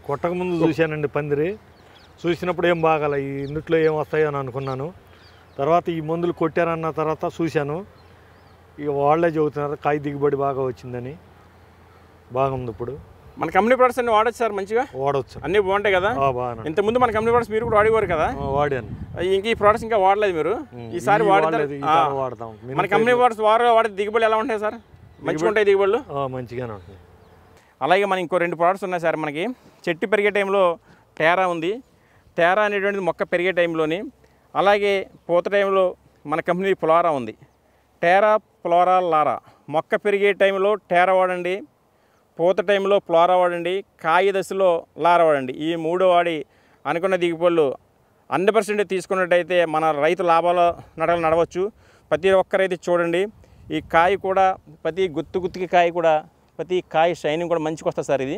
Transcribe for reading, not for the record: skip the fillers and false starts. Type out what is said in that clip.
కొట్టక ముందు చూశానండి పందిరి. చూసినప్పుడు ఏం బాగాల, ఈ ఇందుట్లో ఏం వస్తాయో అని అనుకున్నాను. తర్వాత ఈ మందులు కొట్టారన్న తర్వాత చూశాను, ఇక వాళ్ళే చెబుతున్నారు కాయ దిగుబడి బాగా వచ్చిందని. బాగుంది. ఇప్పుడు మన కంపెనీ ప్రొడక్ట్స్ అన్ని వాడచ్చు సార్, మంచిగా వాడవచ్చు, అన్నీ బాగుంటాయి కదా. బాగా ఇంతకుముందు మన కంపెనీ ప్రొడక్ట్స్ మీరు కూడా వాడేవారు కదా. వాడాను. ఇంక ఈ ప్రొడక్ట్స్ ఇంకా వాడలేదు మీరు, ఈసారి వాడలేదు. వాడతాం. మన కంపెనీ ప్రొడక్ట్స్ వాడే దిగుబడి ఎలా ఉంటాయి సార్? మంచిగా ఉంటాయి దిగుబడులు? మంచిగానే ఉంటుంది. అలాగే మన ఇంకో 2 ప్రొడక్ట్స్ ఉన్నాయి సార్. మనకి చెట్టు పెరిగే టైంలో టేరా ఉంది. టేరా అనేటువంటిది మొక్క పెరిగే టైంలోని, అలాగే పూత టైంలో మన కంపెనీ ఫ్లోరా ఉంది. టేరా, ఫ్లోరా, లారా. మొక్క పెరిగే టైంలో టేరా వాడండి, పూత టైంలో ఫ్లోరా వాడండి, కాయ దశలో లారా వాడండి. ఈ 3 వాడి అనుకున్న దిగుబడులు 100% తీసుకున్నట్టయితే మన రైతు లాభాల నడలు నడవచ్చు. ప్రతి ఒక్కరైతే చూడండి, ఈ కాయ కూడా ప్రతి గుత్తుకి కాయ కూడా, ప్రతి కాయ షైనింగ్ కూడా మంచిగా వస్తుంది సార్. ఇది